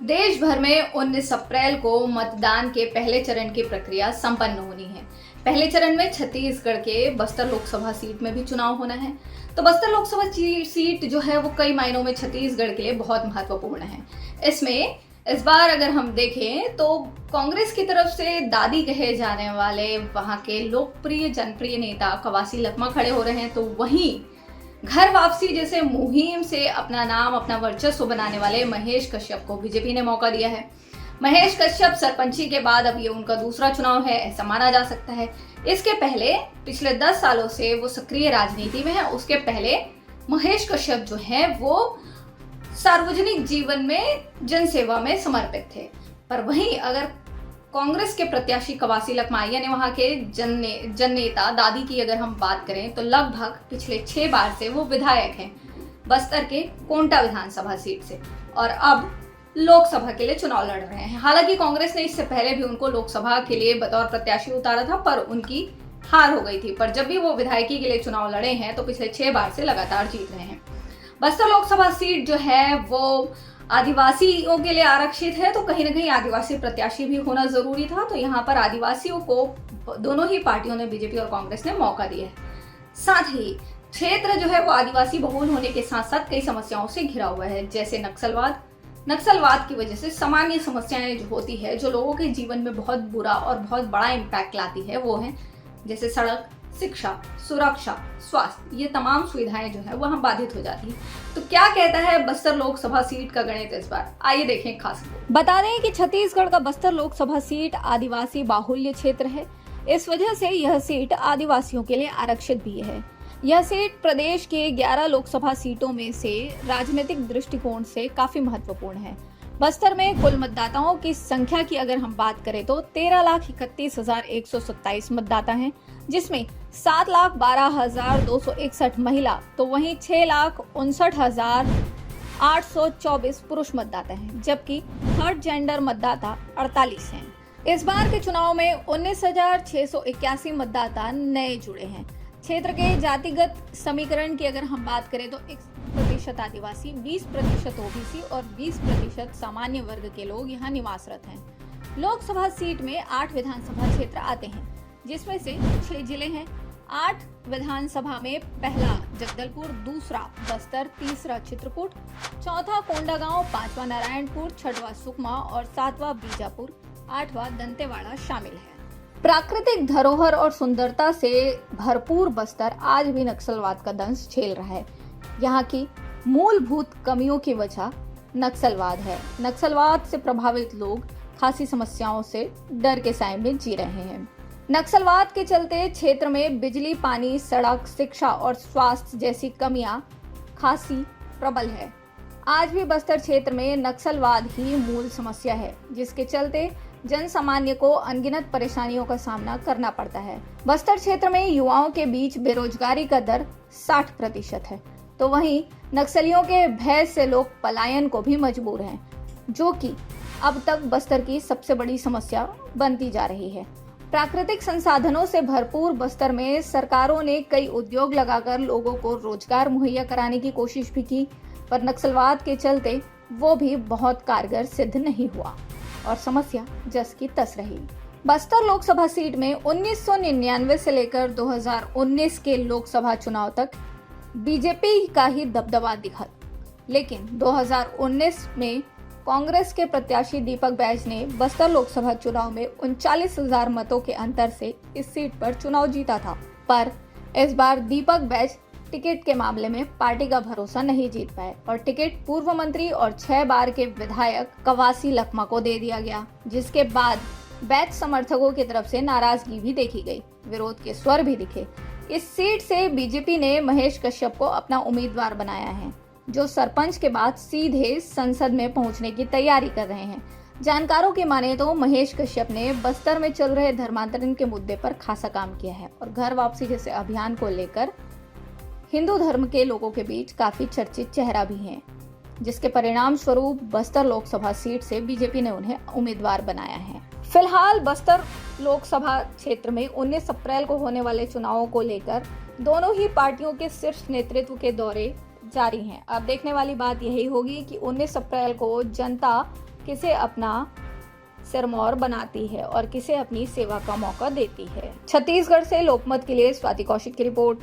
देश भर में 19 अप्रैल को मतदान के पहले चरण की प्रक्रिया संपन्न होनी है। पहले चरण में छत्तीसगढ़ के बस्तर लोकसभा सीट में भी चुनाव होना है। तो बस्तर लोकसभा सीट जो है वो कई मायनों में छत्तीसगढ़ के लिए बहुत महत्वपूर्ण है। इसमें इस बार अगर हम देखें तो कांग्रेस की तरफ से दादी कहे जाने वाले वहां के लोकप्रिय जनप्रिय नेता कवासी लखमा खड़े हो रहे हैं, तो वहीं घर वापसी जैसे मुहिम से अपना नाम अपना वर्चस्व बनाने वाले महेश कश्यप को बीजेपी ने मौका दिया है। महेश कश्यप सरपंची के बाद अब ये उनका दूसरा चुनाव है, ऐसा माना जा सकता है। इसके पहले पिछले 10 सालों से वो सक्रिय राजनीति में है। उसके पहले महेश कश्यप जो है वो सार्वजनिक जीवन में जनसेवा में समर्पित थे। पर वहीं अगर कांग्रेस के प्रत्याशी कवासी लखमा यानी वहां के जन नेता दादी की अगर हम बात करें तो लगभग पिछले 6 बार से वो विधायक हैं बस्तर के कोंटा विधानसभा सीट से, और अब लोकसभा के लिए चुनाव लड़ रहे हैं। हालांकि कांग्रेस ने इससे पहले भी उनको लोकसभा के लिए बतौर प्रत्याशी उतारा था, पर उनकी हार हो गई थी। पर जब भी वो विधायकी के लिए चुनाव लड़े हैं तो पिछले 6 बार से लगातार जीत रहे हैं। बस्तर लोकसभा सीट जो है वो आदिवासियों के लिए आरक्षित है, तो कहीं ना कहीं आदिवासी प्रत्याशी भी होना जरूरी था। तो यहाँ पर आदिवासियों को दोनों ही पार्टियों ने, बीजेपी और कांग्रेस ने, मौका दिया है। साथ ही क्षेत्र जो है वो आदिवासी बहुल होने के साथ साथ कई समस्याओं से घिरा हुआ है, जैसे नक्सलवाद की वजह से सामान्य समस्याएं जो होती है, जो लोगों के जीवन में बहुत बुरा और बहुत बड़ा इम्पैक्ट लाती है, वो है जैसे सड़क, शिक्षा, सुरक्षा, स्वास्थ्य, ये तमाम सुविधाएं जो है वह बाधित हो जाती है। तो क्या कहता है बस्तर लोकसभा सीट का गणित इस बार, आइए देखें खास रिपोर्ट। बता दें कि छत्तीसगढ़ का बस्तर लोकसभा सीट आदिवासी बाहुल्य क्षेत्र है। इस वजह से यह सीट आदिवासियों के लिए आरक्षित भी है। यह सीट प्रदेश के 11 लोकसभा सीटों में से राजनीतिक दृष्टिकोण से काफी महत्वपूर्ण है। बस्तर में कुल मतदाताओं की संख्या की अगर हम बात करें तो 13,31,127 मतदाता हैं, जिसमें 7,12,261 महिला, तो वहीं 6,59,824 पुरुष मतदाता हैं, जबकि थर्ड जेंडर मतदाता 48 हैं। इस बार के चुनाव में 19,681 मतदाता नए जुड़े हैं। क्षेत्र के जातिगत समीकरण की अगर हम बात करें तो 1% आदिवासी, 20% ओबीसी और 20% सामान्य वर्ग के लोग यहाँ निवासरत हैं। लोकसभा सीट में 8 विधानसभा क्षेत्र आते हैं, जिसमें से 6 जिले हैं। 8 विधानसभा में पहला जगदलपुर, दूसरा बस्तर, तीसरा चित्रकूट, चौथा कोंडागांव, 5वां नारायणपुर, 6वां सुकमा और 7वां बीजापुर, 8वां दंतेवाड़ा शामिल है। प्राकृतिक धरोहर और सुंदरता से भरपूर बस्तर आज भी नक्सलवाद का दंश झेल रहा है। यहाँ की मूलभूत कमियों की वजह नक्सलवाद है। नक्सलवाद से प्रभावित लोग खासी समस्याओं से डर के साए में जी रहे हैं। नक्सलवाद के चलते क्षेत्र में बिजली, पानी, सड़क, शिक्षा और स्वास्थ्य जैसी कमियां खासी प्रबल है। आज भी बस्तर क्षेत्र में नक्सलवाद ही मूल समस्या है, जिसके चलते जन सामान्य को अनगिनत परेशानियों का सामना करना पड़ता है। बस्तर क्षेत्र में युवाओं के बीच बेरोजगारी का दर 60% है, तो वहीं नक्सलियों के भय से लोग पलायन को भी मजबूर हैं, जो कि अब तक बस्तर की सबसे बड़ी समस्या बनती जा रही है। प्राकृतिक संसाधनों से भरपूर बस्तर में सरकारों ने कई उद्योग लगाकर लोगों को रोजगार मुहैया कराने की कोशिश भी की, पर नक्सलवाद के चलते वो भी बहुत कारगर सिद्ध नहीं हुआ और समस्या जस की तस रही। बस्तर लोकसभा सीट में 1999 से लेकर 2019 के लोकसभा चुनाव तक बीजेपी का ही दबदबा दिखा, लेकिन 2019 में कांग्रेस के प्रत्याशी दीपक बैज ने बस्तर लोकसभा चुनाव में 39,000 मतों के अंतर से इस सीट पर चुनाव जीता था। पर इस बार दीपक बैज टिकट के मामले में पार्टी का भरोसा नहीं जीत पाए और टिकट पूर्व मंत्री और 6 बार के विधायक कवासी लखमा को दे दिया गया, जिसके बाद बैच समर्थकों की तरफ से नाराजगी भी देखी गई, विरोध के स्वर भी दिखे। इस सीट से बीजेपी ने महेश कश्यप को अपना उम्मीदवार बनाया है, जो सरपंच के बाद सीधे संसद में पहुंचने की तैयारी कर रहे हैं। जानकारों की माने तो महेश कश्यप ने बस्तर में चल रहे धर्मांतरण के मुद्दे पर खासा काम किया है और घर वापसी जैसे अभियान को लेकर हिंदू धर्म के लोगों के बीच काफी चर्चित चेहरा भी हैं, जिसके परिणाम स्वरूप बस्तर लोकसभा सीट से बीजेपी ने उन्हें उम्मीदवार बनाया है। फिलहाल बस्तर लोकसभा क्षेत्र में 19 अप्रैल को होने वाले चुनावों को लेकर दोनों ही पार्टियों के शीर्ष नेतृत्व के दौरे जारी हैं। अब देखने वाली बात यही होगी कि 19 अप्रैल को जनता किसे अपना सिरमौर बनाती है और किसे अपनी सेवा का मौका देती है। छत्तीसगढ़ से लोकमत के लिए स्वाति कौशिक की रिपोर्ट।